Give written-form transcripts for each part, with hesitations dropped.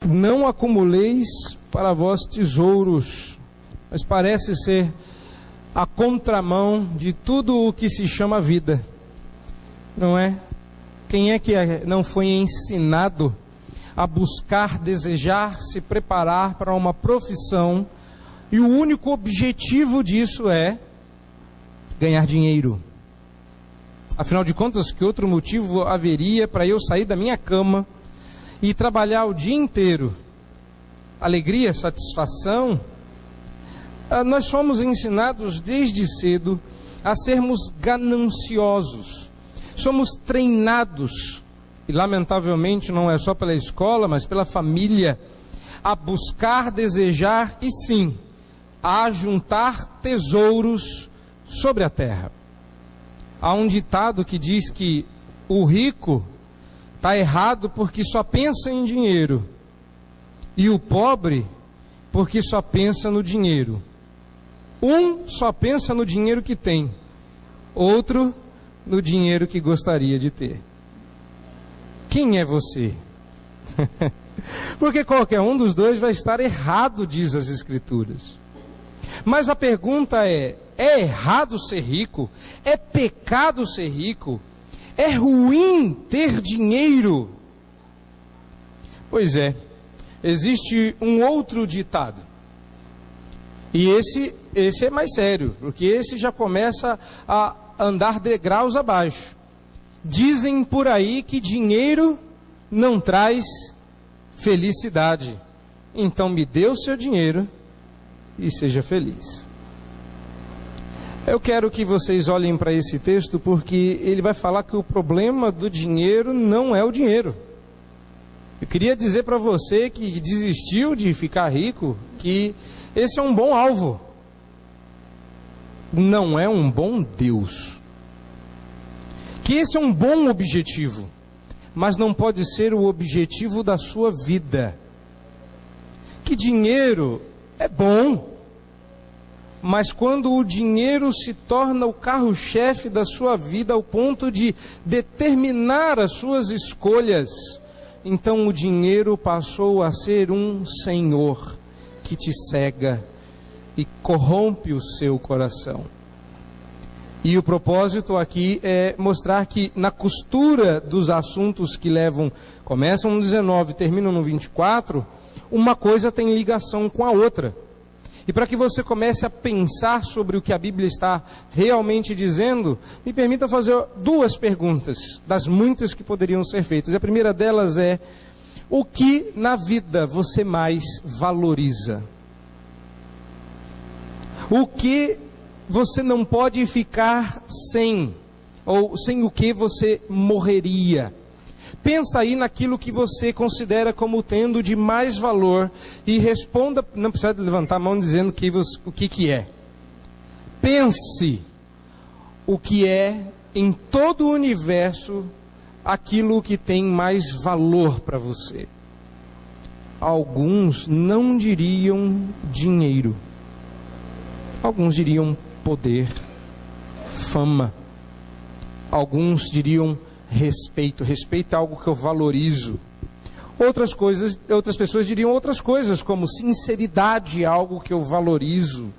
Não acumuleis para vós tesouros, mas parece ser a contramão de tudo o que se chama vida, não é? Quem é que não foi ensinado a buscar, desejar, se preparar para uma profissão, e o único objetivo disso é ganhar dinheiro? Afinal de contas, que outro motivo haveria para eu sair da minha cama e trabalhar o dia inteiro? Alegria, satisfação? Nós fomos ensinados desde cedo a sermos gananciosos. Somos treinados, e lamentavelmente não é só pela escola, mas pela família, a buscar, desejar e sim, a juntar tesouros sobre a terra. Há um ditado que diz que o rico está errado porque só pensa em dinheiro, e o pobre porque só pensa no dinheiro. Um só pensa no dinheiro que tem, outro no dinheiro que gostaria de ter. Quem é você? Porque qualquer um dos dois vai estar errado, diz as Escrituras. Mas a pergunta é errado ser rico? É pecado ser rico? É ruim ter dinheiro? Pois é, existe um outro ditado. E esse é mais sério, porque esse já começa a andar degraus abaixo. Dizem por aí que dinheiro não traz felicidade. Então me dê o seu dinheiro e seja feliz. Eu quero que vocês olhem para esse texto, porque ele vai falar que o problema do dinheiro não é o dinheiro. Eu queria dizer para você que desistiu de ficar rico, que esse é um bom alvo. Não é um bom Deus. Que esse é um bom objetivo, mas não pode ser o objetivo da sua vida. Que dinheiro é bom, mas quando o dinheiro se torna o carro-chefe da sua vida ao ponto de determinar as suas escolhas, então o dinheiro passou a ser um senhor que te cega e corrompe o seu coração. E o propósito aqui é mostrar que na costura dos assuntos que começam no 19 e terminam no 24, uma coisa tem ligação com a outra. E para que você comece a pensar sobre o que a Bíblia está realmente dizendo, me permita fazer duas perguntas, das muitas que poderiam ser feitas. A primeira delas é: o que na vida você mais valoriza? O que você não pode ficar sem, ou sem o que você morreria? Pensa aí naquilo que você considera como tendo de mais valor e responda, não precisa levantar a mão dizendo o que é. Pense o que é em todo o universo aquilo que tem mais valor para você. Alguns não diriam dinheiro. Alguns diriam poder, fama. Alguns diriam respeito. Respeito é algo que eu valorizo. Outras pessoas diriam outras coisas, como sinceridade é algo que eu valorizo.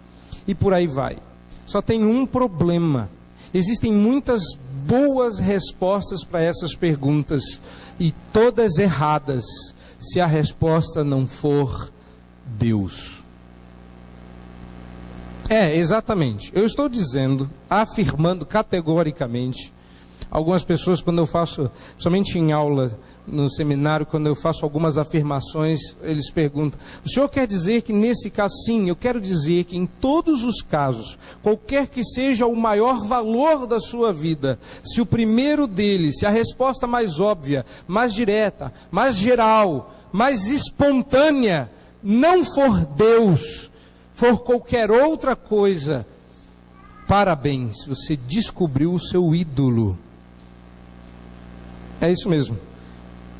E por aí vai. Só tem um problema. Existem muitas boas respostas para essas perguntas, e todas erradas, se a resposta não for Deus. Exatamente. Eu estou dizendo, afirmando categoricamente. Algumas pessoas, quando eu faço, somente em aula, no seminário, quando eu faço algumas afirmações, eles perguntam: o senhor quer dizer que nesse caso? Sim, eu quero dizer que em todos os casos, qualquer que seja o maior valor da sua vida, se o primeiro deles, se a resposta mais óbvia, mais direta, mais geral, mais espontânea, não for Deus, for qualquer outra coisa, parabéns, você descobriu o seu ídolo. É isso mesmo.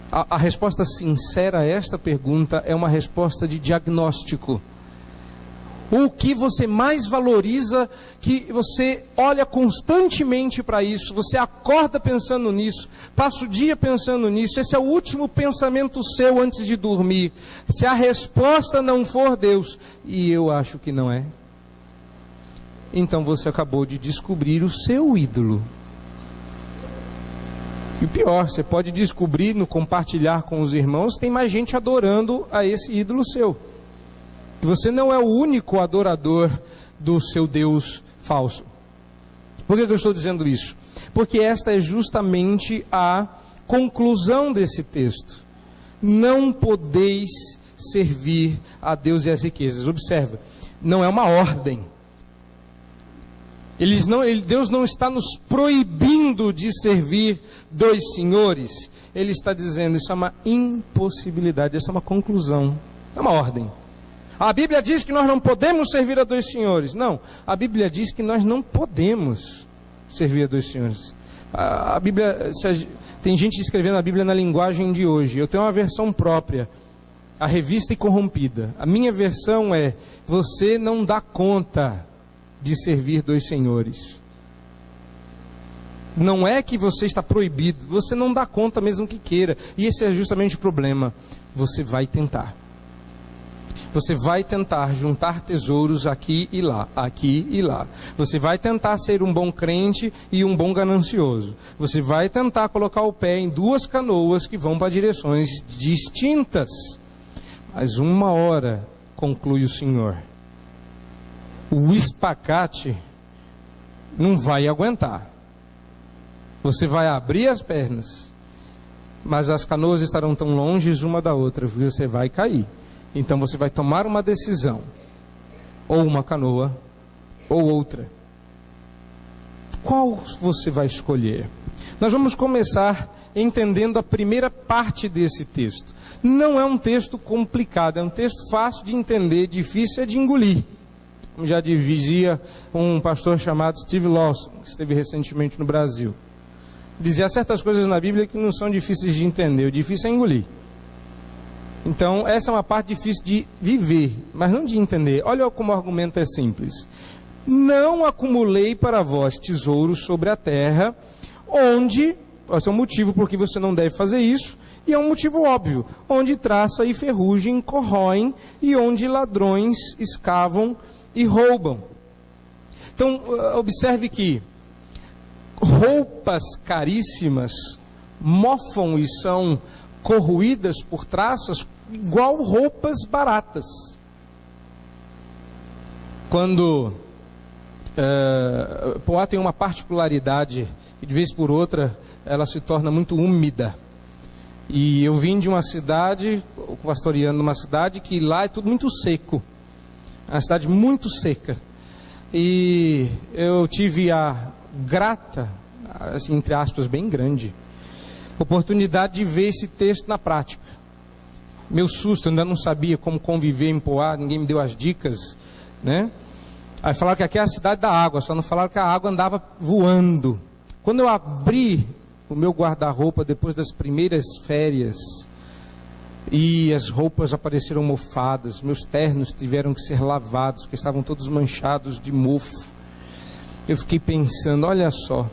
A resposta sincera a esta pergunta é uma resposta de diagnóstico. O que você mais valoriza, que você olha constantemente para isso, você acorda pensando nisso, passa o dia pensando nisso, esse é o último pensamento seu antes de dormir. Se a resposta não for Deus, e eu acho que não é, então você acabou de descobrir o seu ídolo. E o pior, você pode descobrir no compartilhar com os irmãos, tem mais gente adorando a esse ídolo seu. E você não é o único adorador do seu Deus falso. Por que eu estou dizendo isso? Porque esta é justamente a conclusão desse texto. Não podeis servir a Deus e as riquezas. Observa, não é uma ordem. Deus não está nos proibindo de servir dois senhores. Ele está dizendo, isso é uma impossibilidade, isso é uma conclusão, é uma ordem. A Bíblia diz que nós não podemos servir a dois senhores. Não, a Bíblia diz que nós não podemos servir a dois senhores. A Bíblia, tem gente escrevendo a Bíblia na linguagem de hoje. Eu tenho uma versão própria, a Revista e Corrompida. A minha versão é, você não dá conta de servir dois senhores. Não é que você está proibido, você não dá conta mesmo que queira. E esse é justamente o problema. Você vai tentar. Você vai tentar juntar tesouros aqui e lá, aqui e lá. Você vai tentar ser um bom crente e um bom ganancioso. Você vai tentar colocar o pé em duas canoas que vão para direções distintas. Mas uma hora, conclui o Senhor, o espacate não vai aguentar. Você vai abrir as pernas, mas as canoas estarão tão longe uma da outra que você vai cair. Então você vai tomar uma decisão, ou uma canoa, ou outra. Qual você vai escolher? Nós vamos começar entendendo a primeira parte desse texto. Não é um texto complicado, é um texto fácil de entender, difícil é de engolir. Como já dizia um pastor chamado Steve Lawson, que esteve recentemente no Brasil. Dizia certas coisas na Bíblia que não são difíceis de entender, o difícil é engolir. Então, essa é uma parte difícil de viver, mas não de entender. Olha como o argumento é simples. Não acumulei para vós tesouros sobre a terra, onde, esse é um motivo por que você não deve fazer isso, e é um motivo óbvio, onde traça e ferrugem corroem, e onde ladrões escavam e roubam. Então, observe que roupas caríssimas mofam e são corroídas por traças igual roupas baratas. Quando Poá tem uma particularidade, e de vez por outra ela se torna muito úmida. E eu vim de uma cidade, pastoreando uma cidade que lá é tudo muito seco. É uma cidade muito seca. E eu tive a grata, assim, entre aspas, bem grande, oportunidade de ver esse texto na prática. Meu susto, eu ainda não sabia como conviver em Poá, ninguém me deu as dicas, né? Aí falaram que aqui é a cidade da água, só não falaram que a água andava voando. Quando eu abri o meu guarda-roupa depois das primeiras férias, e as roupas apareceram mofadas, meus ternos tiveram que ser lavados, porque estavam todos manchados de mofo. Eu fiquei pensando, olha só,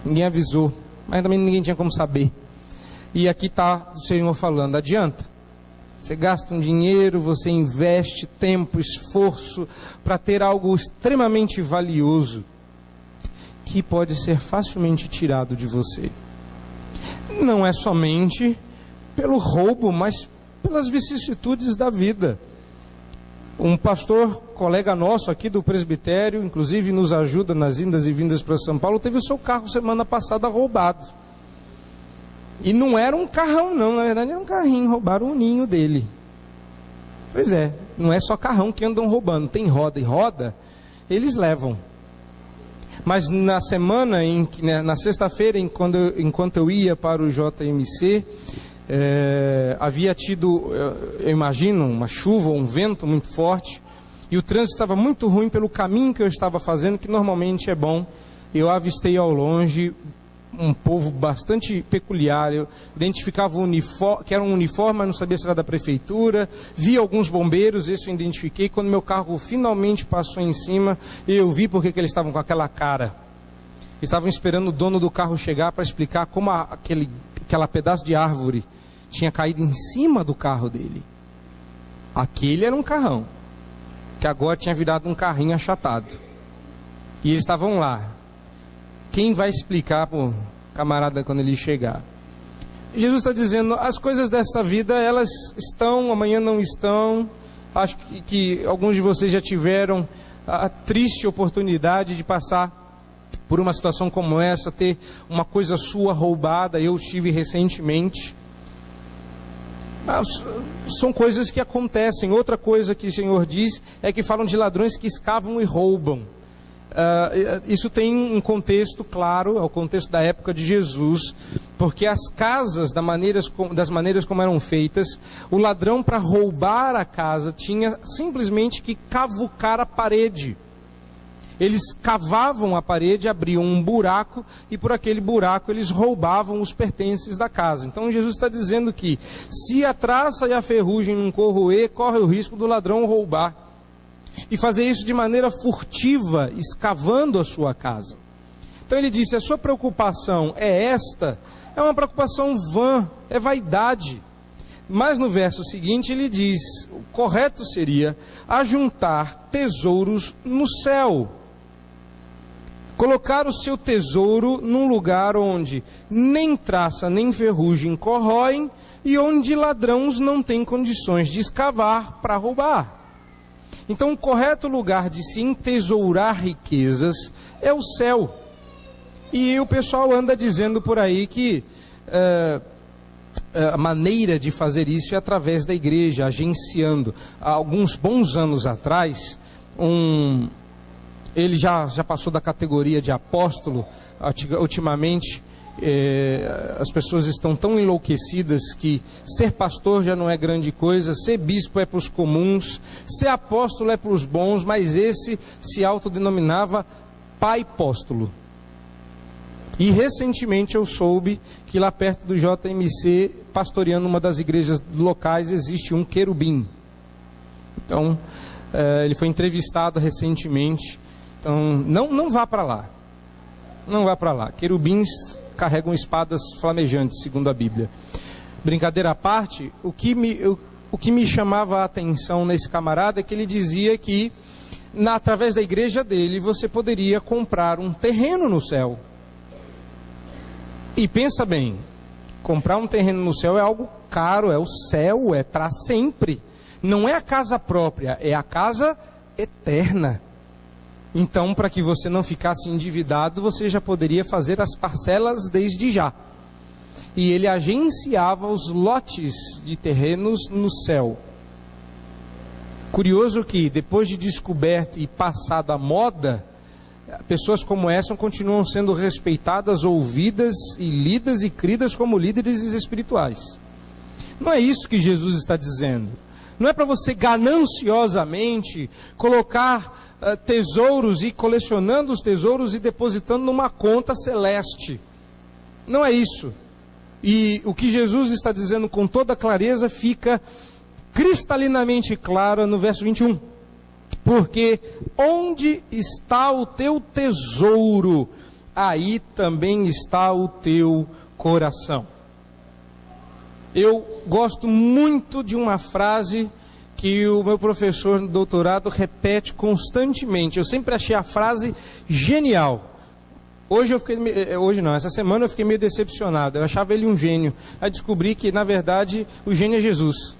ninguém avisou, mas também ninguém tinha como saber. E aqui está o Senhor falando, adianta. Você gasta um dinheiro, você investe tempo, esforço para ter algo extremamente valioso que pode ser facilmente tirado de você. Não é somente pelo roubo, mas pelas vicissitudes da vida. Um pastor, colega nosso aqui do presbitério, inclusive nos ajuda nas indas e vindas para São Paulo, teve o seu carro semana passada roubado. E não era um carrão não, na verdade era um carrinho, roubaram o ninho dele. Pois é, não é só carrão que andam roubando, tem roda e roda, eles levam. Mas na semana, na sexta-feira, enquanto eu ia para o JMC, havia tido, eu imagino, uma chuva ou um vento muito forte, e o trânsito estava muito ruim pelo caminho que eu estava fazendo, que normalmente é bom. Eu avistei ao longe um povo bastante peculiar. Eu identificava o uniforme, que era um uniforme, mas não sabia se era da prefeitura. Vi alguns bombeiros, isso eu identifiquei. Quando meu carro finalmente passou em cima, eu vi porque que eles estavam com aquela cara. Estavam esperando o dono do carro chegar para explicar como aquela pedaço de árvore tinha caído em cima do carro dele. Aquele era um carrão, que agora tinha virado um carrinho achatado. E eles estavam lá. Quem vai explicar para o camarada quando ele chegar? Jesus está dizendo, as coisas dessa vida, elas estão, amanhã não estão. Acho que alguns de vocês já tiveram a triste oportunidade de passar por uma situação como essa, ter uma coisa sua roubada. Eu tive recentemente. São coisas que acontecem. Outra coisa que o Senhor diz é que falam de ladrões que escavam e roubam. Isso tem um contexto claro, é o contexto da época de Jesus, porque as casas, das maneiras como eram feitas, o ladrão, para roubar a casa, tinha simplesmente que cavucar a parede. Eles cavavam a parede, abriam um buraco, e por aquele buraco eles roubavam os pertences da casa. Então Jesus está dizendo que, se a traça e a ferrugem não corroer, corre o risco do ladrão roubar. E fazer isso de maneira furtiva, escavando a sua casa. Então ele disse, a sua preocupação é esta, é uma preocupação vã, é vaidade. Mas no verso seguinte ele diz, o correto seria ajuntar tesouros no céu. Colocar o seu tesouro num lugar onde nem traça nem ferrugem corroem e onde ladrões não têm condições de escavar para roubar. Então, o correto lugar de se entesourar riquezas é o céu. E o pessoal anda dizendo por aí que a maneira de fazer isso é através da igreja, agenciando. Há alguns bons anos atrás, ele já passou da categoria de apóstolo. Ultimamente, as pessoas estão tão enlouquecidas que ser pastor já não é grande coisa, ser bispo é para os comuns, ser apóstolo é para os bons, mas esse se autodenominava pai apóstolo. E recentemente eu soube que lá perto do JMC, pastoreando uma das igrejas locais, existe um querubim. Então, ele foi entrevistado recentemente. Então, não vá para lá. Não vá para lá. Querubins carregam espadas flamejantes, segundo a Bíblia. Brincadeira à parte, o que me chamava a atenção nesse camarada é que ele dizia que, através da igreja dele, você poderia comprar um terreno no céu. E pensa bem, comprar um terreno no céu é algo caro, é o céu, é para sempre. Não é a casa própria, é a casa eterna. Então, para que você não ficasse endividado, você já poderia fazer as parcelas desde já. E ele agenciava os lotes de terrenos no céu. Curioso que, depois de descoberto e passado a moda, pessoas como essa continuam sendo respeitadas, ouvidas e lidas e cridas como líderes espirituais. Não é isso que Jesus está dizendo. Não é para você gananciosamente colocar tesouros e ir colecionando os tesouros e depositando numa conta celeste. Não é isso. E o que Jesus está dizendo com toda clareza fica cristalinamente claro no verso 21. Porque onde está o teu tesouro, aí também está o teu coração. Eu gosto muito de uma frase que o meu professor no doutorado repete constantemente. Eu sempre achei a frase genial. Essa semana eu fiquei meio decepcionado. Eu achava ele um gênio. Aí descobri que, na verdade, o gênio é Jesus.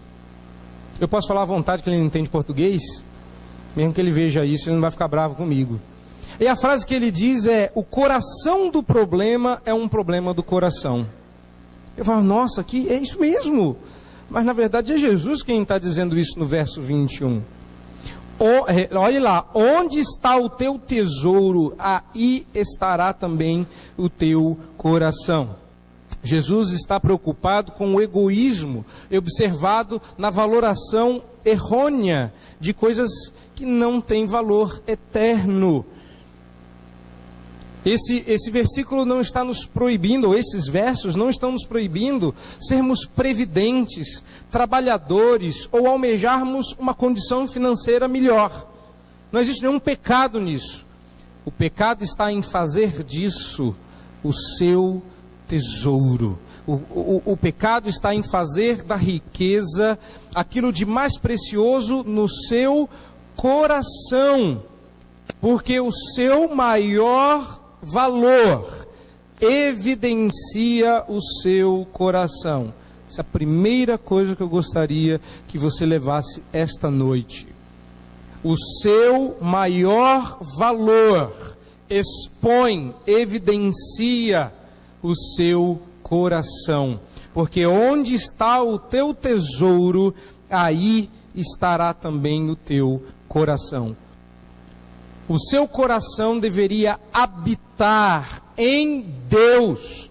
Eu posso falar à vontade que ele não entende português? Mesmo que ele veja isso, ele não vai ficar bravo comigo. E a frase que ele diz é: o coração do problema é um problema do coração. Eu falo, nossa, que é isso mesmo. Mas na verdade é Jesus quem está dizendo isso no verso 21. Olha lá, onde está o teu tesouro, aí estará também o teu coração. Jesus está preocupado com o egoísmo observado na valoração errônea de coisas que não têm valor eterno. Esse versículo não está nos proibindo, ou esses versos não estão nos proibindo sermos previdentes, trabalhadores ou almejarmos uma condição financeira melhor. Não existe nenhum pecado nisso. O pecado está em fazer disso o seu tesouro. O pecado está em fazer da riqueza aquilo de mais precioso no seu coração, porque o seu maior valor evidencia o seu coração. Essa é a primeira coisa que eu gostaria que você levasse esta noite. O seu maior valor expõe, evidencia o seu coração, porque onde está o teu tesouro, aí estará também o teu coração. O seu coração deveria habitar em Deus.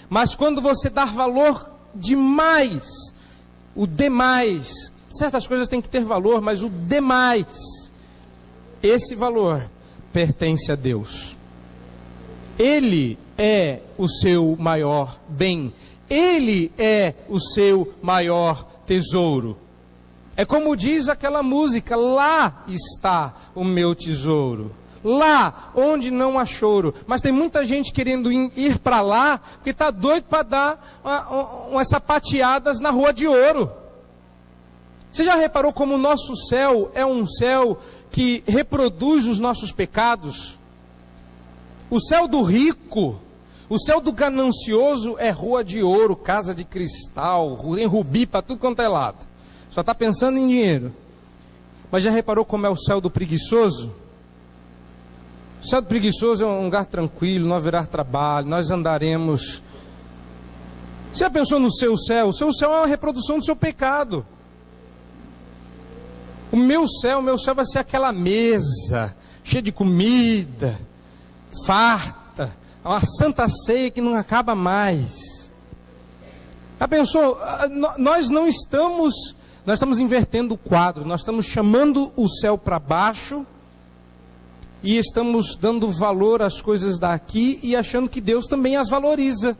Mas quando você dar valor demais, o demais, certas coisas têm que ter valor, mas o demais, esse valor pertence a Deus. Ele é o seu maior bem. Ele é o seu maior tesouro. É como diz aquela música: lá está o meu tesouro, lá onde não há choro. Mas tem muita gente querendo ir para lá, porque está doido para dar umas sapateadas na Rua de Ouro. Você já reparou como o nosso céu é um céu que reproduz os nossos pecados? O céu do rico, o céu do ganancioso é Rua de Ouro, casa de cristal, em rubi para tudo quanto é lado. Só está pensando em dinheiro. Mas já reparou como é o céu do preguiçoso? O céu do preguiçoso é um lugar tranquilo, não haverá trabalho, nós andaremos. Você já pensou no seu céu? O seu céu é uma reprodução do seu pecado. O meu céu vai ser aquela mesa, cheia de comida, farta, uma santa ceia que não acaba mais. Já pensou? Nós estamos invertendo o quadro, nós estamos chamando o céu para baixo e estamos dando valor às coisas daqui e achando que Deus também as valoriza.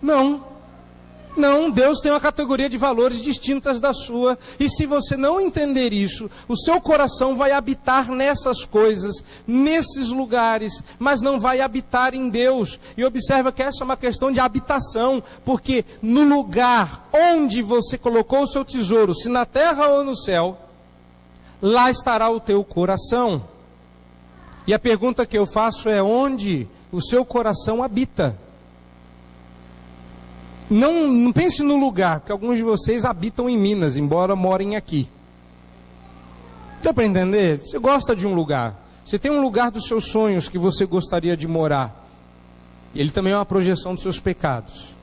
Não, Deus tem uma categoria de valores distintas da sua, e se você não entender isso, o seu coração vai habitar nessas coisas, nesses lugares, mas não vai habitar em Deus. E observa que essa é uma questão de habitação, porque no lugar onde você colocou o seu tesouro, se na terra ou no céu, lá estará o teu coração. E a pergunta que eu faço é: onde o seu coração habita? Não pense no lugar, porque alguns de vocês habitam em Minas, embora morem aqui. Dá para entender? Você gosta de um lugar. Você tem um lugar dos seus sonhos que você gostaria de morar. Ele também é uma projeção dos seus pecados.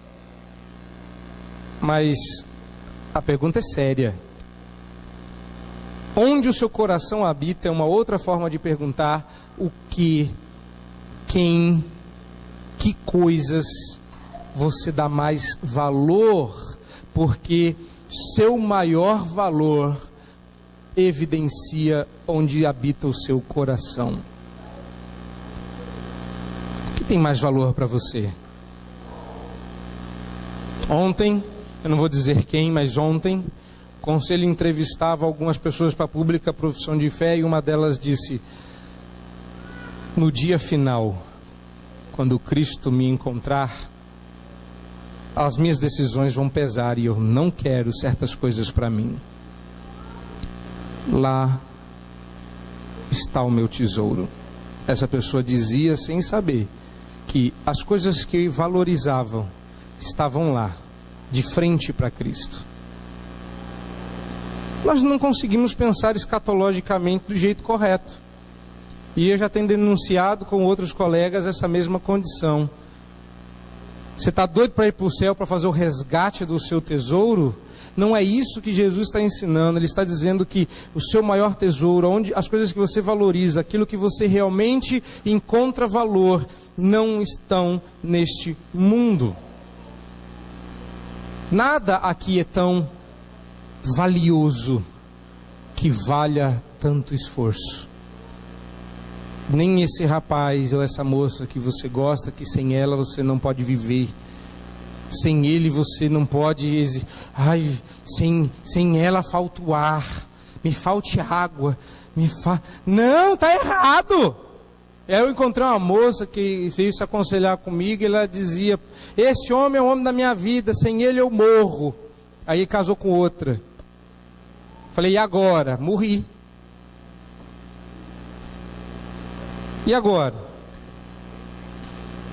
Mas a pergunta é séria. Onde o seu coração habita é uma outra forma de perguntar o que, quem, que coisas você dá mais valor, porque seu maior valor evidencia onde habita o seu coração. O que tem mais valor para você? Ontem, eu não vou dizer quem, mas ontem, o conselho entrevistava algumas pessoas para a pública profissão de fé e uma delas disse: no dia final, quando Cristo me encontrar, as minhas decisões vão pesar e eu não quero certas coisas para mim. Lá está o meu tesouro. Essa pessoa dizia sem saber que as coisas que valorizavam estavam lá, de frente para Cristo. Nós não conseguimos pensar escatologicamente do jeito correto. E eu já tenho denunciado com outros colegas essa mesma condição. Você está doido para ir para o céu para fazer o resgate do seu tesouro? Não é isso que Jesus está ensinando. Ele está dizendo que o seu maior tesouro, onde as coisas que você valoriza, aquilo que você realmente encontra valor, não estão neste mundo. Nada aqui é tão valioso que valha tanto esforço. Nem esse rapaz ou essa moça que você gosta, que sem ela você não pode viver. Sem ele você não pode... Ai, sem ela falta o ar. Me falte água. Não, está errado. Eu encontrei uma moça que veio se aconselhar comigo e ela dizia: esse homem é o homem da minha vida, sem ele eu morro. Aí casou com outra. Falei, e agora? Morri. E agora?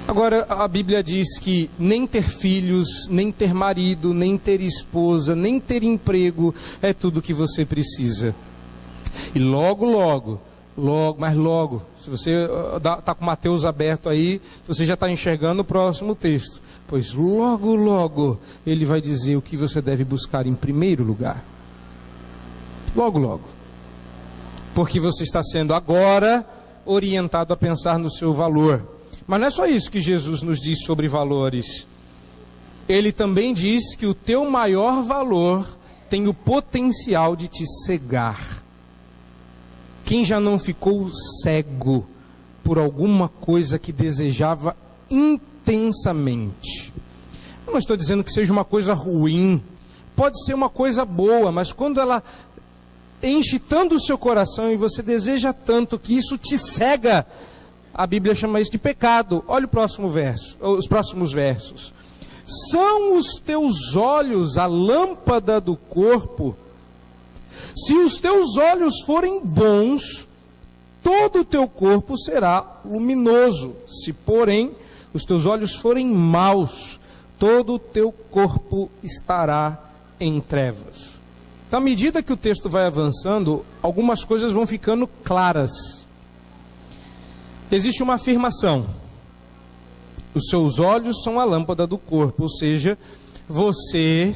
Agora a Bíblia diz que nem ter filhos, nem ter marido, nem ter esposa, nem ter emprego é tudo que você precisa. E logo, se você está com Mateus aberto aí, você já está enxergando o próximo texto. Pois logo ele vai dizer o que você deve buscar em primeiro lugar. Logo. Porque você está sendo agora orientado a pensar no seu valor. Mas não é só isso que Jesus nos diz sobre valores. Ele também diz que o teu maior valor tem o potencial de te cegar. Quem já não ficou cego por alguma coisa que desejava intensamente? Eu não estou dizendo que seja uma coisa ruim. Pode ser uma coisa boa, mas quando ela enche tanto o seu coração e você deseja tanto que isso te cega, a Bíblia chama isso de pecado. Olha o próximo verso, os próximos versos. São os teus olhos a lâmpada do corpo? Se os teus olhos forem bons, todo o teu corpo será luminoso. Se, porém, os teus olhos forem maus, todo o teu corpo estará em trevas. Então, à medida que o texto vai avançando, algumas coisas vão ficando claras. Existe uma afirmação: os seus olhos são a lâmpada do corpo, ou seja, você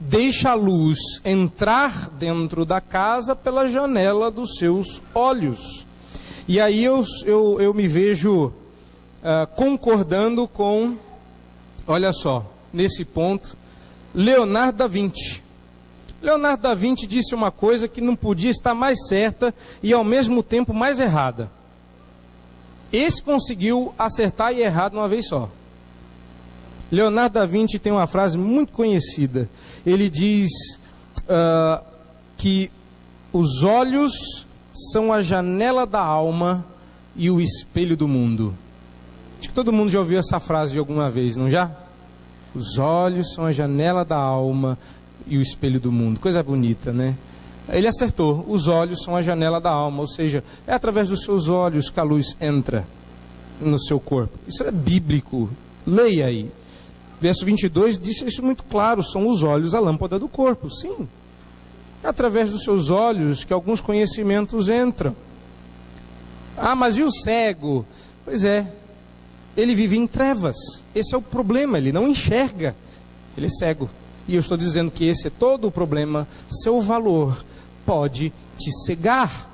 deixa a luz entrar dentro da casa pela janela dos seus olhos. E aí eu me vejo concordando com, olha só, nesse ponto, Leonardo da Vinci. Leonardo da Vinci disse uma coisa que não podia estar mais certa e ao mesmo tempo mais errada. Esse conseguiu acertar e errar de uma vez só. Leonardo da Vinci tem uma frase muito conhecida. Ele diz que os olhos são a janela da alma e o espelho do mundo. Acho que todo mundo já ouviu essa frase alguma vez, não já? Os olhos são a janela da alma e o espelho do mundo. Coisa bonita, né? Ele acertou. Os olhos são a janela da alma, ou seja, é através dos seus olhos que a luz entra no seu corpo. Isso é bíblico. Leia aí. Verso 22 diz isso muito claro: são os olhos a lâmpada do corpo. Sim, é através dos seus olhos que alguns conhecimentos entram. Ah, mas e o cego? Pois é, ele vive em trevas. Esse é o problema, ele não enxerga, ele é cego. E eu estou dizendo que esse é todo o problema. Seu valor pode te cegar.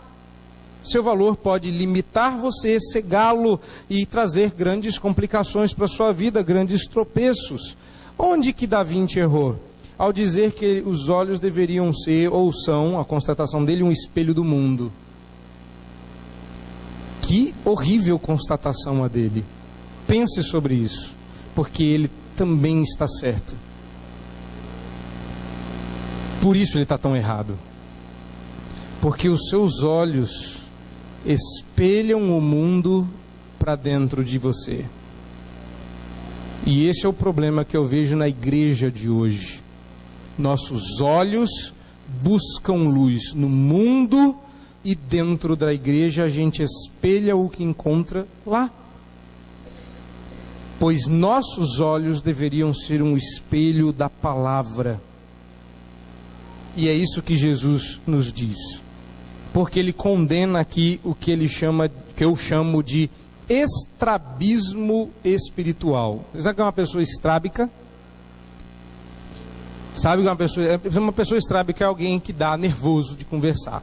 Seu valor pode limitar você, cegá-lo e trazer grandes complicações para a sua vida, grandes tropeços. Onde que Da Vinci errou? Ao dizer que os olhos deveriam ser, ou são, a constatação dele, um espelho do mundo. Que horrível constatação a dele. Pense sobre isso, porque ele também está certo. Por isso ele está tão errado. Porque os seus olhos espelham o mundo para dentro de você. E esse é o problema que eu vejo na igreja de hoje. Nossos olhos buscam luz no mundo e dentro da igreja a gente espelha o que encontra lá. Pois nossos olhos deveriam ser um espelho da palavra. E é isso que Jesus nos diz. Porque ele condena aqui o que ele chama, que eu chamo de estrabismo espiritual. Sabe o que é uma pessoa estrábica? Sabe que uma pessoa estrábica é alguém que dá nervoso de conversar.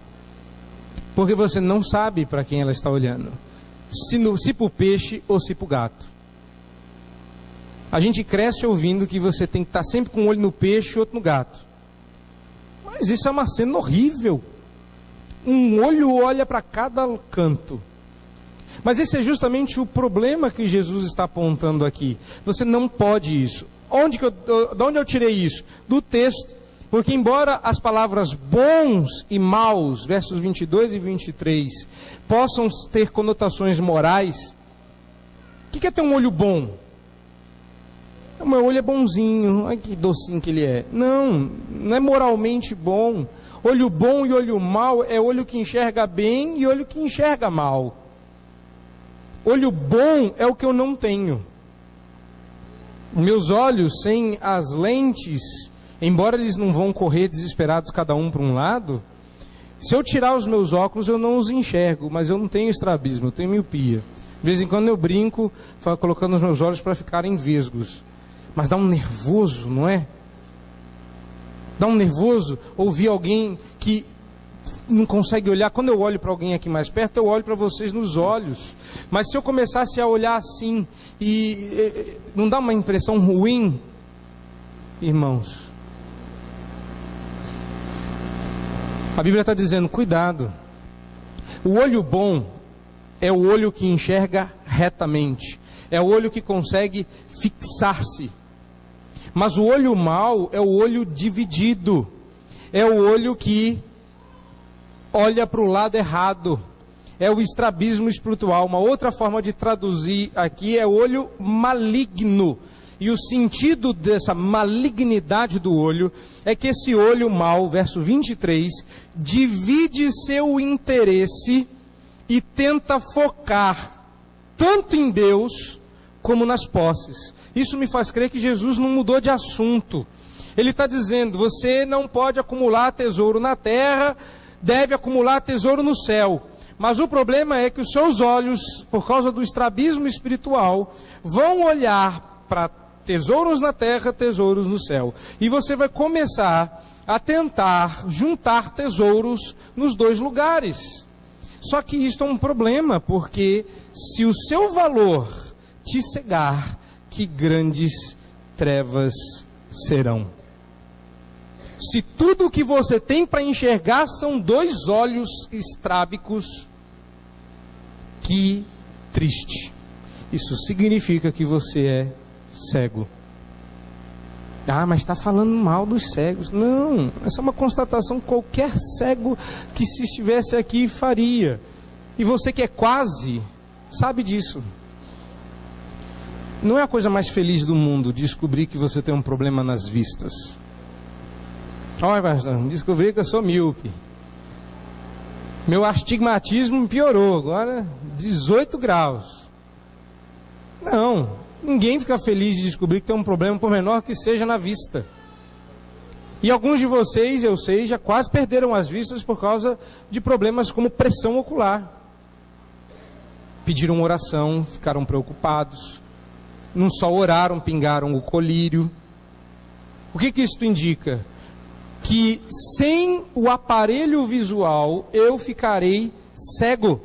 Porque você não sabe para quem ela está olhando. Se para o peixe ou se para o gato. A gente cresce ouvindo que você tem que estar sempre com um olho no peixe e outro no gato. Mas isso é uma cena horrível. Um olho olha para cada canto. Mas esse é justamente o problema que Jesus está apontando aqui. Você não pode isso. De onde eu tirei isso? Do texto. Porque embora as palavras bons e maus, versos 22 e 23, possam ter conotações morais, o que é ter um olho bom? O meu olho é bonzinho, olha que docinho que ele é. Não é moralmente bom. Olho bom e olho mau é olho que enxerga bem e olho que enxerga mal. Olho bom é o que eu não tenho. Meus olhos sem as lentes, embora eles não vão correr desesperados cada um para um lado, se eu tirar os meus óculos eu não os enxergo, mas eu não tenho estrabismo, eu tenho miopia. De vez em quando eu brinco, colocando os meus olhos para ficarem vesgos. Mas dá um nervoso, não é? Dá um nervoso ouvir alguém que não consegue olhar. Quando eu olho para alguém aqui mais perto, eu olho para vocês nos olhos. Mas se eu começasse a olhar assim, e não dá uma impressão ruim, irmãos? A Bíblia está dizendo, cuidado. O olho bom é o olho que enxerga retamente. É o olho que consegue fixar-se. Mas o olho mau é o olho dividido. É o olho que olha para o lado errado. É o estrabismo espiritual. Uma outra forma de traduzir aqui é olho maligno. E o sentido dessa malignidade do olho é que esse olho mau, verso 23, divide seu interesse e tenta focar tanto em Deus como nas posses. Isso me faz crer que Jesus não mudou de assunto. Ele está dizendo, você não pode acumular tesouro na terra, deve acumular tesouro no céu. Mas o problema é que os seus olhos, por causa do estrabismo espiritual, vão olhar para tesouros na terra, tesouros no céu. E você vai começar a tentar juntar tesouros nos dois lugares. Só que isso é um problema, porque se o seu valor te cegar, que grandes trevas serão. Se tudo o que você tem para enxergar são dois olhos estrábicos, que triste. Isso significa que você é cego. Ah, mas está falando mal dos cegos. Não, essa é uma constatação que qualquer cego que se estivesse aqui faria. E você que é quase, sabe disso. Não é a coisa mais feliz do mundo descobrir que você tem um problema nas vistas. Olha, pastor, descobri que eu sou míope. Meu astigmatismo piorou, agora 18 graus. Não, ninguém fica feliz de descobrir que tem um problema, por menor que seja, na vista. E alguns de vocês, eu sei, já quase perderam as vistas por causa de problemas como pressão ocular. Pediram oração, ficaram preocupados. Não só oraram, pingaram o colírio. O que isso indica? Que sem o aparelho visual eu ficarei cego.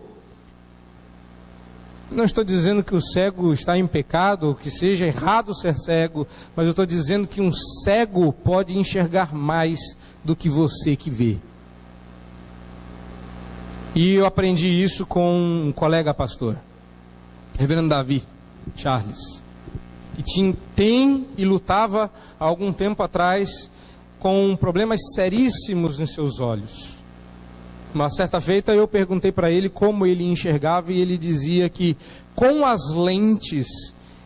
Não estou dizendo que o cego está em pecado, ou que seja errado ser cego, mas eu estou dizendo que um cego pode enxergar mais do que você que vê. E eu aprendi isso com um colega pastor, reverendo Davi Charles. Que tem e lutava há algum tempo atrás com problemas seríssimos em seus olhos. Uma certa feita eu perguntei para ele como ele enxergava e ele dizia que com as lentes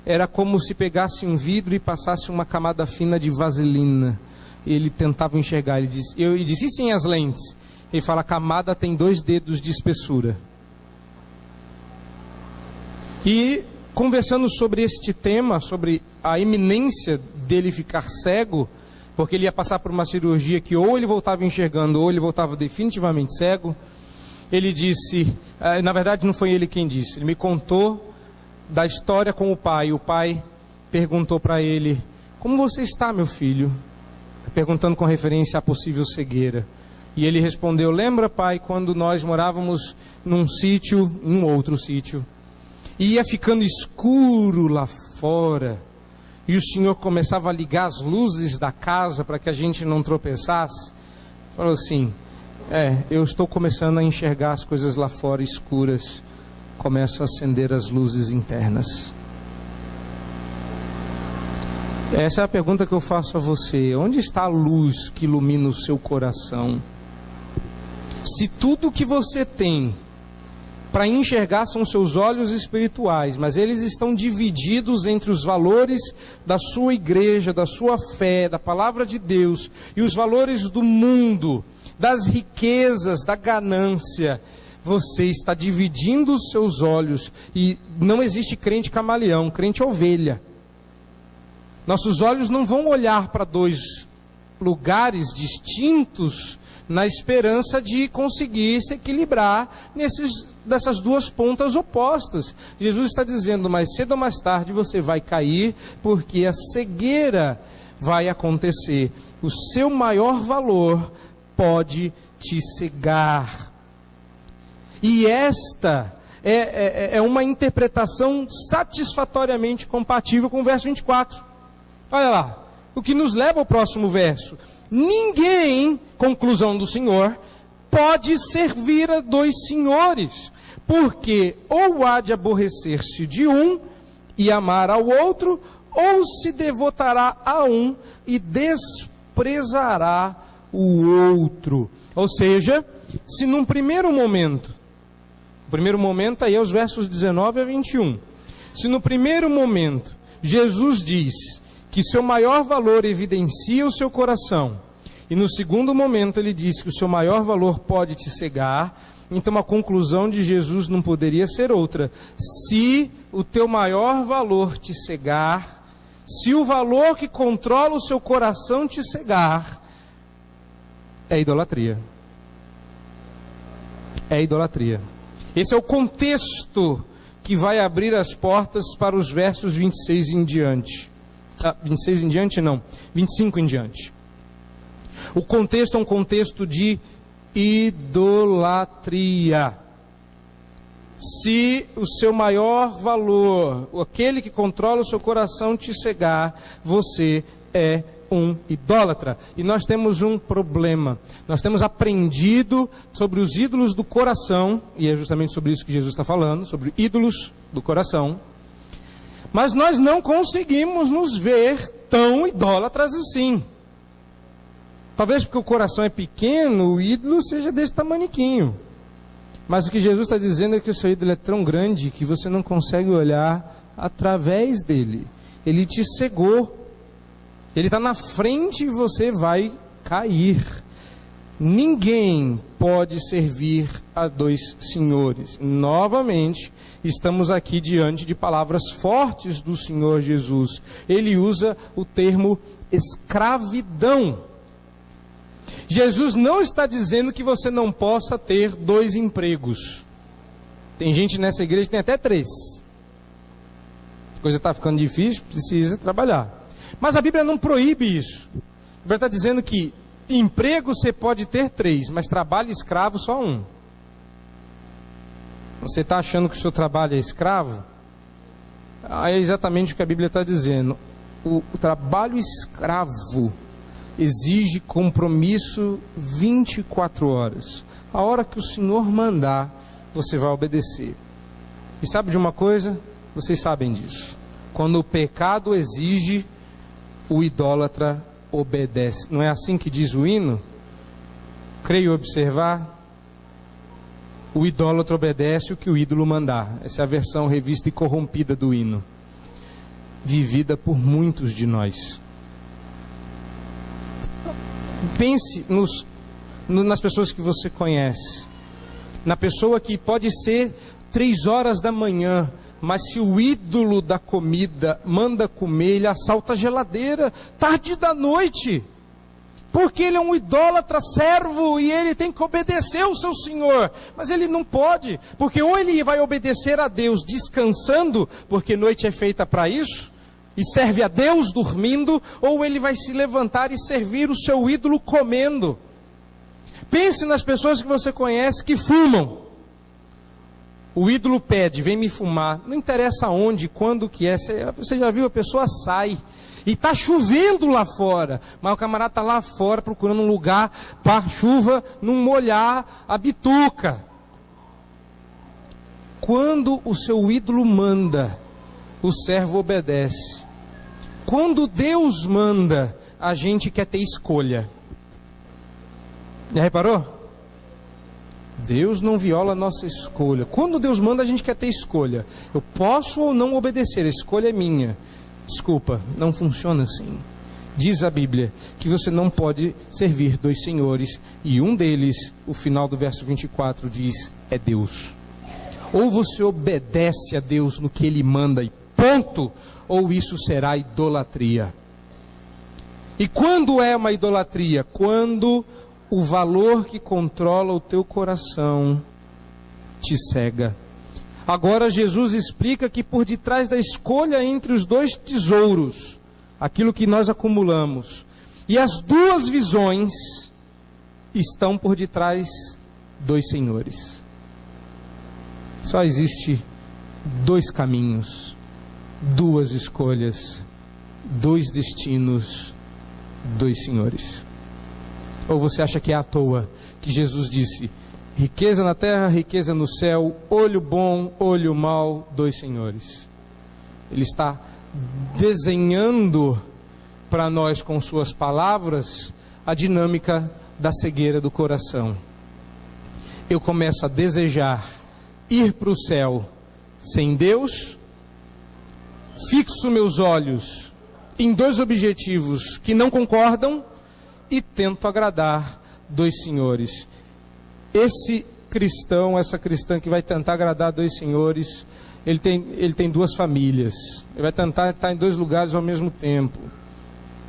era como se pegasse um vidro e passasse uma camada fina de vaselina. Ele tentava enxergar, eu disse, e sem as lentes? Ele fala, a camada tem 2 dedos de espessura. E conversando sobre este tema, sobre a iminência dele ficar cego, porque ele ia passar por uma cirurgia que ou ele voltava enxergando ou ele voltava definitivamente cego, ele disse, na verdade não foi ele quem disse, ele me contou da história com o pai. O pai perguntou para ele, como você está, meu filho? Perguntando com referência à possível cegueira. E ele respondeu, lembra, pai, quando nós morávamos num sítio, em um outro sítio, e ia ficando escuro lá fora, e o Senhor começava a ligar as luzes da casa para que a gente não tropeçasse. Falou assim, eu estou começando a enxergar as coisas lá fora escuras. começa a acender as luzes internas. Essa é a pergunta que eu faço a você. Onde está a luz que ilumina o seu coração? Se tudo que você tem para enxergar são seus olhos espirituais, mas eles estão divididos entre os valores da sua igreja, da sua fé, da palavra de Deus, e os valores do mundo, das riquezas, da ganância, você está dividindo os seus olhos, e não existe crente camaleão, crente ovelha. Nossos olhos não vão olhar para dois lugares distintos na esperança de conseguir se equilibrar dessas duas pontas opostas. Jesus está dizendo, mais cedo ou mais tarde você vai cair, porque a cegueira vai acontecer. O seu maior valor pode te cegar. E esta é uma interpretação satisfatoriamente compatível com o verso 24. Olha lá, o que nos leva ao próximo verso. Ninguém, conclusão do Senhor, pode servir a dois senhores, porque ou há de aborrecer-se de um e amar ao outro, ou se devotará a um e desprezará o outro. Ou seja, se num primeiro momento aí é os versos 19 a 21, se no primeiro momento Jesus diz que seu maior valor evidencia o seu coração, e no segundo momento ele diz que o seu maior valor pode te cegar, então a conclusão de Jesus não poderia ser outra. Se o teu maior valor te cegar, se o valor que controla o seu coração te cegar, é idolatria. É idolatria. Esse é o contexto que vai abrir as portas para os versos 26 em diante. 26 em diante não, 25 em diante. O contexto é um contexto de idolatria. Se o seu maior valor, aquele que controla o seu coração, te cegar, você é um idólatra. E nós temos um problema. Nós temos aprendido sobre os ídolos do coração, e é justamente sobre isso que Jesus está falando, sobre ídolos do coração. Mas nós não conseguimos nos ver tão idólatras assim. Talvez porque o coração é pequeno, o ídolo seja desse tamaniquinho. Mas o que Jesus está dizendo é que o seu ídolo é tão grande que você não consegue olhar através dele. Ele te cegou. Ele está na frente e você vai cair. Ninguém pode servir a dois senhores. Novamente, estamos aqui diante de palavras fortes do Senhor Jesus. Ele usa o termo escravidão. Jesus não está dizendo que você não possa ter dois empregos. Tem gente nessa igreja que tem até 3. A coisa está ficando difícil, precisa trabalhar. Mas a Bíblia não proíbe isso. A Bíblia está dizendo que emprego você pode ter 3, mas trabalho escravo só 1. Você está achando que o seu trabalho é escravo? É exatamente o que a Bíblia está dizendo. O trabalho escravo exige compromisso 24 horas. A hora que o Senhor mandar, você vai obedecer. E sabe de uma coisa? Vocês sabem disso. Quando o pecado exige, o idólatra obedece. Não é assim que diz o hino? Creio observar. O idólatra obedece o que o ídolo mandar. Essa é a versão revista e corrompida do hino, vivida por muitos de nós. Pense nas pessoas que você conhece. Na pessoa que pode ser 3 horas da manhã, mas se o ídolo da comida manda comer, ele assalta a geladeira tarde da noite, porque ele é um idólatra servo e ele tem que obedecer ao seu senhor. Mas ele não pode, porque ou ele vai obedecer a Deus descansando, porque noite é feita para isso, e serve a Deus dormindo, ou ele vai se levantar e servir o seu ídolo comendo. Pense nas pessoas que você conhece que fumam. O ídolo pede, vem me fumar. Não interessa onde, quando que é. Você já viu, a pessoa sai e está chovendo lá fora, mas o camarada está lá fora procurando um lugar para a chuva não molhar a bituca. quando o seu ídolo manda, o servo obedece. Quando Deus manda, a gente quer ter escolha. Já reparou? Deus não viola a nossa escolha. Quando Deus manda, a gente quer ter escolha. Eu posso ou não obedecer, a escolha é minha. Desculpa, não funciona assim. Diz a Bíblia que você não pode servir dois senhores, e um deles, o final do verso 24 diz, é Deus. Ou você obedece a Deus no que Ele manda e ponto, ou isso será idolatria. E quando é uma idolatria? Quando o valor que controla o teu coração te cega. Agora Jesus explica que por detrás da escolha entre os dois tesouros, aquilo que nós acumulamos, e as duas visões, estão por detrás dois senhores. Só existe dois caminhos, duas escolhas, dois destinos, dois senhores. Ou você acha que é à toa que Jesus disse, riqueza na terra, riqueza no céu, olho bom, olho mau, dois senhores. Ele está desenhando para nós com suas palavras a dinâmica da cegueira do coração. Eu começo a desejar ir para o céu sem Deus, fixo meus olhos em dois objetivos que não concordam e tento agradar dois senhores. Esse cristão, essa cristã que vai tentar agradar dois senhores, ele tem duas famílias, ele vai tentar estar em dois lugares ao mesmo tempo,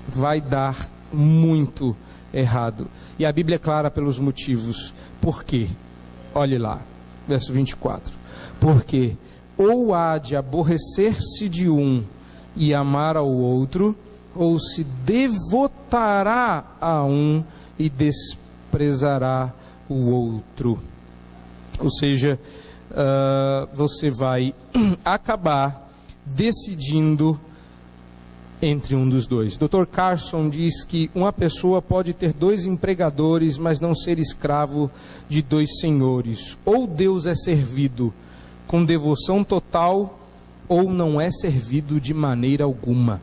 vai dar muito errado. E a Bíblia é clara pelos motivos. Por quê? Olhe lá, verso 24. Porque ou há de aborrecer-se de um e amar ao outro, ou se devotará a um e desprezará o outro. Ou seja, você vai acabar decidindo entre um dos dois. Dr. Carson diz que uma pessoa pode ter dois empregadores, mas não ser escravo de dois senhores. Ou Deus é servido com devoção total, ou não é servido de maneira alguma.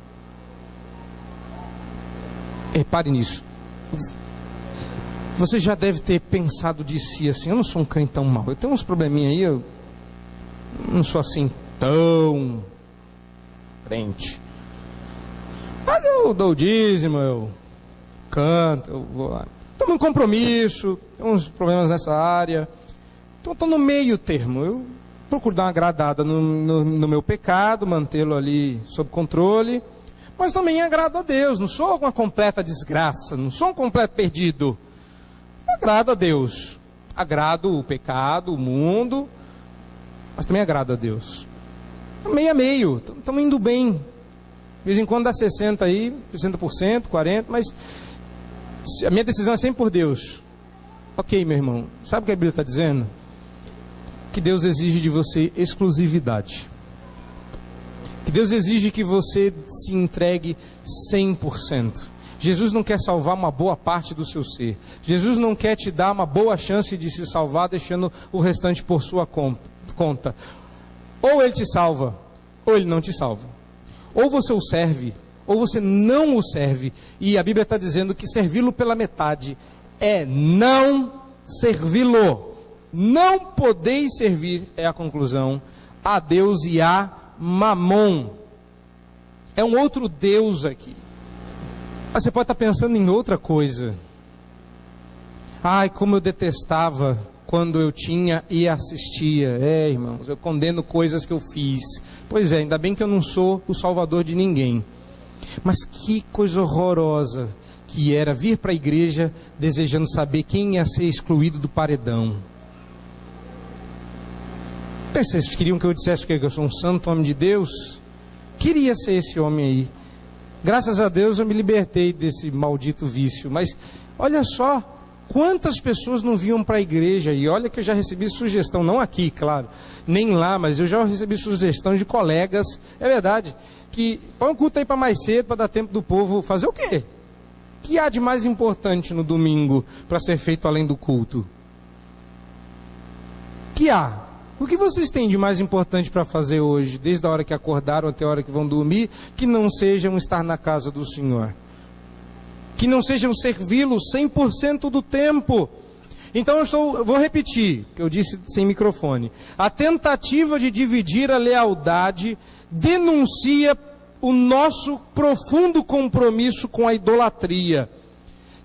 Repare nisso. Você já deve ter pensado de si assim, eu não sou um crente tão mau, eu tenho uns probleminha aí, eu não sou assim tão crente. Mas eu dou o dízimo, eu canto, eu vou lá. Estou em compromisso, tenho uns problemas nessa área. Então estou no meio termo. Eu procuro dar uma agradada no meu pecado, mantê-lo ali sob controle. Mas também agrado a Deus, não sou uma completa desgraça, não sou um completo perdido. Agrado a Deus. Agrado o pecado, o mundo, mas também agrado a Deus. Meio a meio, estamos indo bem. De vez em quando dá 60%, 40%, mas a minha decisão é sempre por Deus. Ok, meu irmão, sabe o que a Bíblia está dizendo? Que Deus exige de você exclusividade. Que Deus exige que você se entregue 100%. Jesus não quer salvar uma boa parte do seu ser. Jesus não quer te dar uma boa chance de se salvar, deixando o restante por sua conta. Ou Ele te salva, ou Ele não te salva. Ou você o serve, ou você não o serve. E a Bíblia está dizendo que servi-lo pela metade é não servi-lo. Não podeis servir, é a conclusão, a Deus e a Mamon. É um outro Deus aqui. Mas você pode estar pensando em outra coisa. Ai, como eu detestava quando eu tinha e assistia. Irmãos, eu condeno coisas que eu fiz. Pois é, ainda bem que eu não sou o salvador de ninguém. Mas que coisa horrorosa que era vir para a igreja desejando saber quem ia ser excluído do paredão. Vocês queriam que eu dissesse que eu sou um santo homem de Deus? Queria ser esse homem aí. Graças a Deus eu me libertei desse maldito vício. Mas olha só, quantas pessoas não vinham para a igreja? E olha que eu já recebi sugestão, não aqui, claro, nem lá, mas eu já recebi sugestão de colegas, é verdade, que põe um culto aí para mais cedo, para dar tempo do povo fazer o quê? O que há de mais importante no domingo para ser feito além do culto? O que há? O que vocês têm de mais importante para fazer hoje, desde a hora que acordaram até a hora que vão dormir, que não sejam estar na casa do Senhor? Que não sejam servi-lo 100% do tempo. Então vou repetir, que eu disse sem microfone. A tentativa de dividir a lealdade denuncia o nosso profundo compromisso com a idolatria.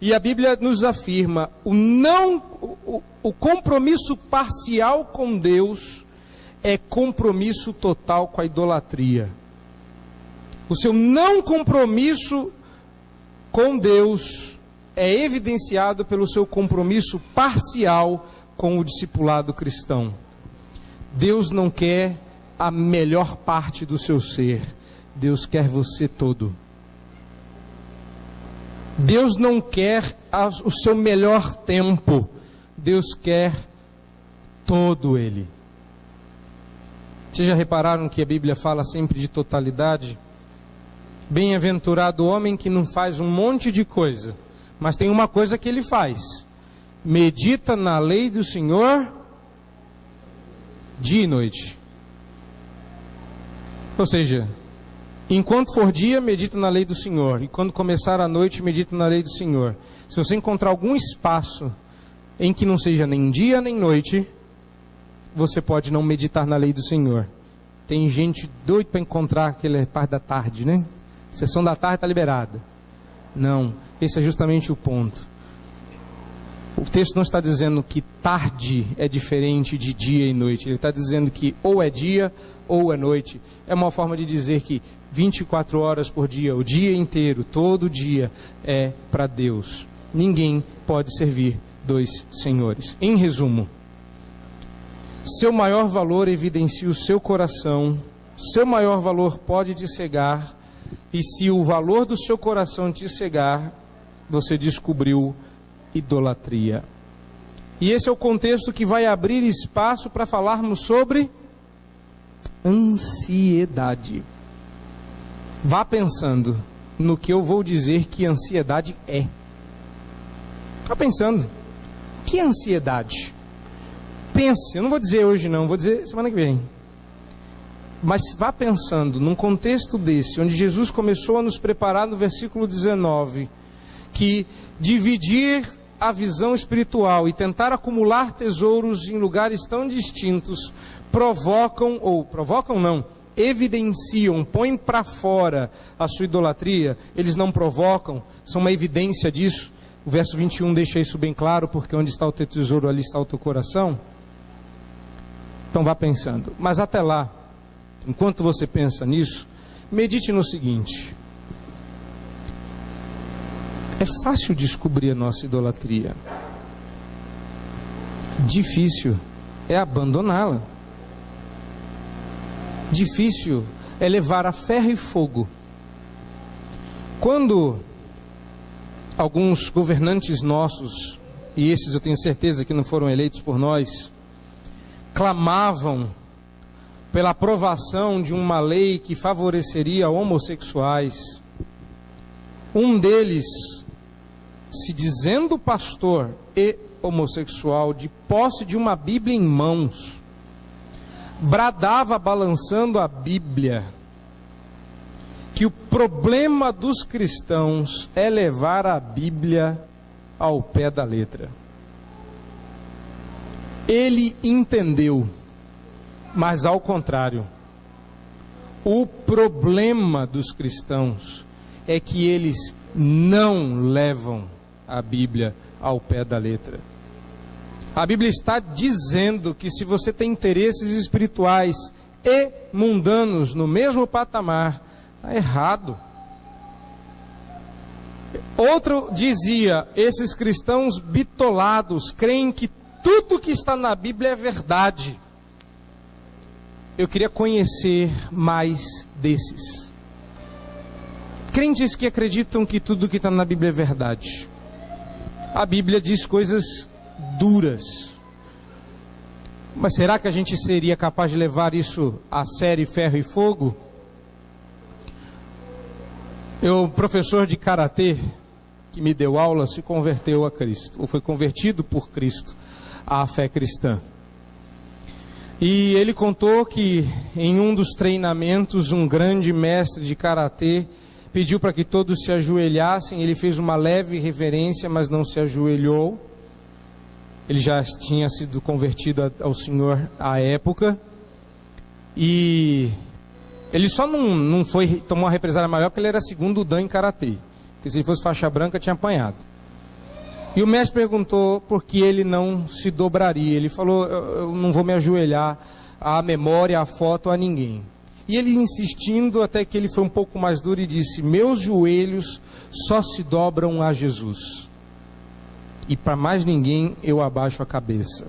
E a Bíblia nos afirma, o compromisso parcial com Deus é compromisso total com a idolatria. O seu não compromisso com Deus é evidenciado pelo seu compromisso parcial com o discipulado cristão. Deus não quer a melhor parte do seu ser. Deus quer você todo. Deus não quer o seu melhor tempo. Deus quer todo ele. Vocês já repararam que a Bíblia fala sempre de totalidade? Bem-aventurado o homem que não faz um monte de coisa, mas tem uma coisa que ele faz: medita na lei do Senhor dia e noite. Ou seja, enquanto for dia, medita na lei do Senhor, e quando começar a noite, medita na lei do Senhor. Se você encontrar algum espaço em que não seja nem dia nem noite, você pode não meditar na lei do Senhor. Tem gente doida para encontrar aquele parte da tarde, né? Sessão da tarde está liberada. Não, esse é justamente o ponto. O texto não está dizendo que tarde é diferente de dia e noite. Ele está dizendo que ou é dia ou é noite. É uma forma de dizer que 24 horas por dia, o dia inteiro, todo dia é para Deus. Ninguém pode servir dois senhores. Em resumo, seu maior valor evidencia o seu coração. Seu maior valor pode te cegar. E se o valor do seu coração te cegar, você descobriu idolatria. E esse é o contexto que vai abrir espaço para falarmos sobre ansiedade. Vá pensando no que eu vou dizer que ansiedade é. Vá pensando. Que ansiedade? Pense, eu não vou dizer hoje não, vou dizer semana que vem. Mas vá pensando, num contexto desse, onde Jesus começou a nos preparar no versículo 19, que dividir a visão espiritual e tentar acumular tesouros em lugares tão distintos evidenciam, põem para fora a sua idolatria. Eles não provocam, são uma evidência disso. O verso 21 deixa isso bem claro, porque onde está o teu tesouro, ali está o teu coração. Então vá pensando, mas até lá, enquanto você pensa nisso, medite no seguinte: é fácil descobrir a nossa idolatria, difícil é abandoná-la, difícil é levar a ferro e fogo. Quando alguns governantes nossos, e esses eu tenho certeza que não foram eleitos por nós, clamavam pela aprovação de uma lei que favoreceria homossexuais, um deles, se dizendo pastor e homossexual, de posse de uma Bíblia em mãos, bradava balançando a Bíblia, que o problema dos cristãos é levar a Bíblia ao pé da letra. Ele entendeu, mas ao contrário, o problema dos cristãos é que eles não levam a Bíblia ao pé da letra. A Bíblia está dizendo que se você tem interesses espirituais e mundanos no mesmo patamar, está errado. Outro dizia: esses cristãos bitolados creem que tudo que está na Bíblia é verdade. Eu queria conhecer mais desses crentes que acreditam que tudo que está na Bíblia é verdade. A Bíblia diz coisas duras, mas será que a gente seria capaz de levar isso a sério, ferro e fogo? O professor de karatê que me deu aula se converteu a Cristo, ou foi convertido por Cristo à fé cristã. E ele contou que em um dos treinamentos, um grande mestre de karatê pediu para que todos se ajoelhassem. Ele fez uma leve reverência, mas não se ajoelhou. Ele já tinha sido convertido ao Senhor à época. E ele só não tomou uma represália maior porque ele era segundo dan em karatê. Porque se ele fosse faixa branca, tinha apanhado. E o mestre perguntou por que ele não se dobraria. Ele falou: eu não vou me ajoelhar à memória, à foto, a ninguém. E ele insistindo, até que ele foi um pouco mais duro e disse: meus joelhos só se dobram a Jesus. E para mais ninguém eu abaixo a cabeça.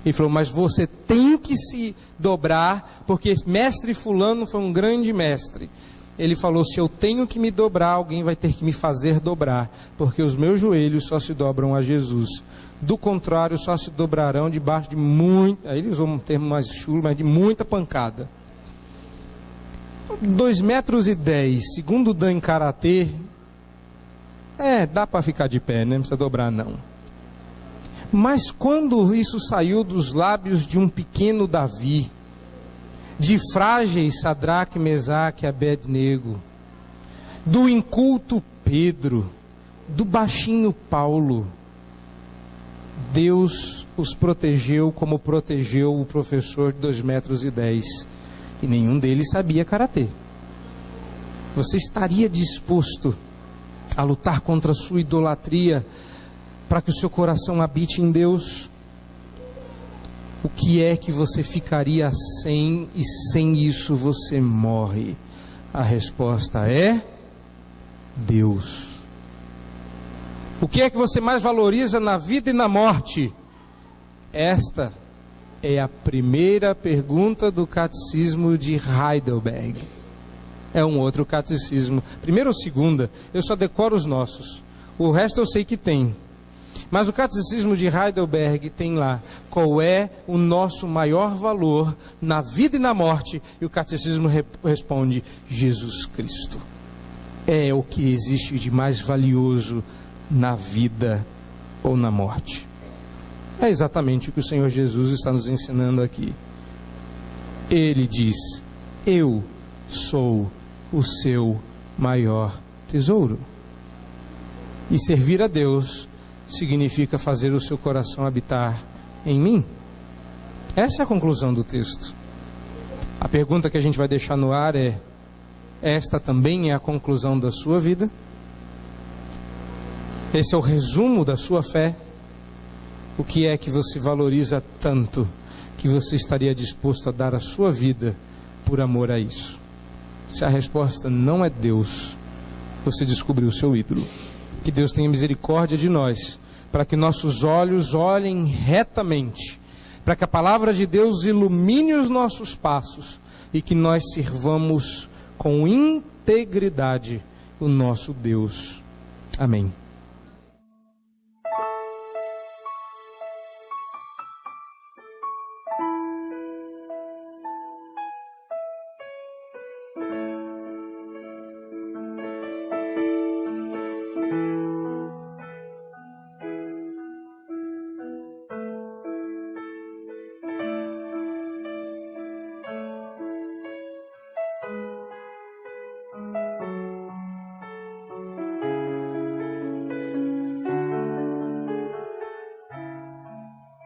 Ele falou: mas você tem que se dobrar, porque mestre fulano foi um grande mestre. Ele falou: se eu tenho que me dobrar, alguém vai ter que me fazer dobrar, porque os meus joelhos só se dobram a Jesus. Do contrário, só se dobrarão debaixo de muita... Aí ele usou um termo mais chulo, mas de muita pancada. 2,10 metros, segundo dan em karatê, dá para ficar de pé, não precisa dobrar não. Mas quando isso saiu dos lábios de um pequeno Davi, de frágeis Sadraque, Mesaque e Abednego, do inculto Pedro, do baixinho Paulo, Deus os protegeu como protegeu o professor de 2,10 metros. E nenhum deles sabia karatê. Você estaria disposto a lutar contra a sua idolatria para que o seu coração habite em Deus? O que é que você ficaria sem, e sem isso você morre? A resposta é Deus. O que é que você mais valoriza na vida e na morte? Esta é a primeira pergunta do catecismo de Heidelberg. É um outro catecismo. Primeira ou segunda? Eu só decoro os nossos. O resto eu sei que tem. Mas o catecismo de Heidelberg tem lá: qual é o nosso maior valor na vida e na morte? E o catecismo responde: Jesus Cristo. É o que existe de mais valioso na vida ou na morte. É exatamente o que o Senhor Jesus está nos ensinando aqui. Ele diz: eu sou o seu maior tesouro. E servir a Deus significa fazer o seu coração habitar em mim. Essa é a conclusão do texto. A pergunta que a gente vai deixar no ar é: esta também é a conclusão da sua vida? Esse é o resumo da sua fé? O que é que você valoriza tanto que você estaria disposto a dar a sua vida por amor a isso? Se a resposta não é Deus, você descobriu o seu ídolo. Que Deus tenha misericórdia de nós, para que nossos olhos olhem retamente, para que a palavra de Deus ilumine os nossos passos e que nós sirvamos com integridade o nosso Deus. Amém.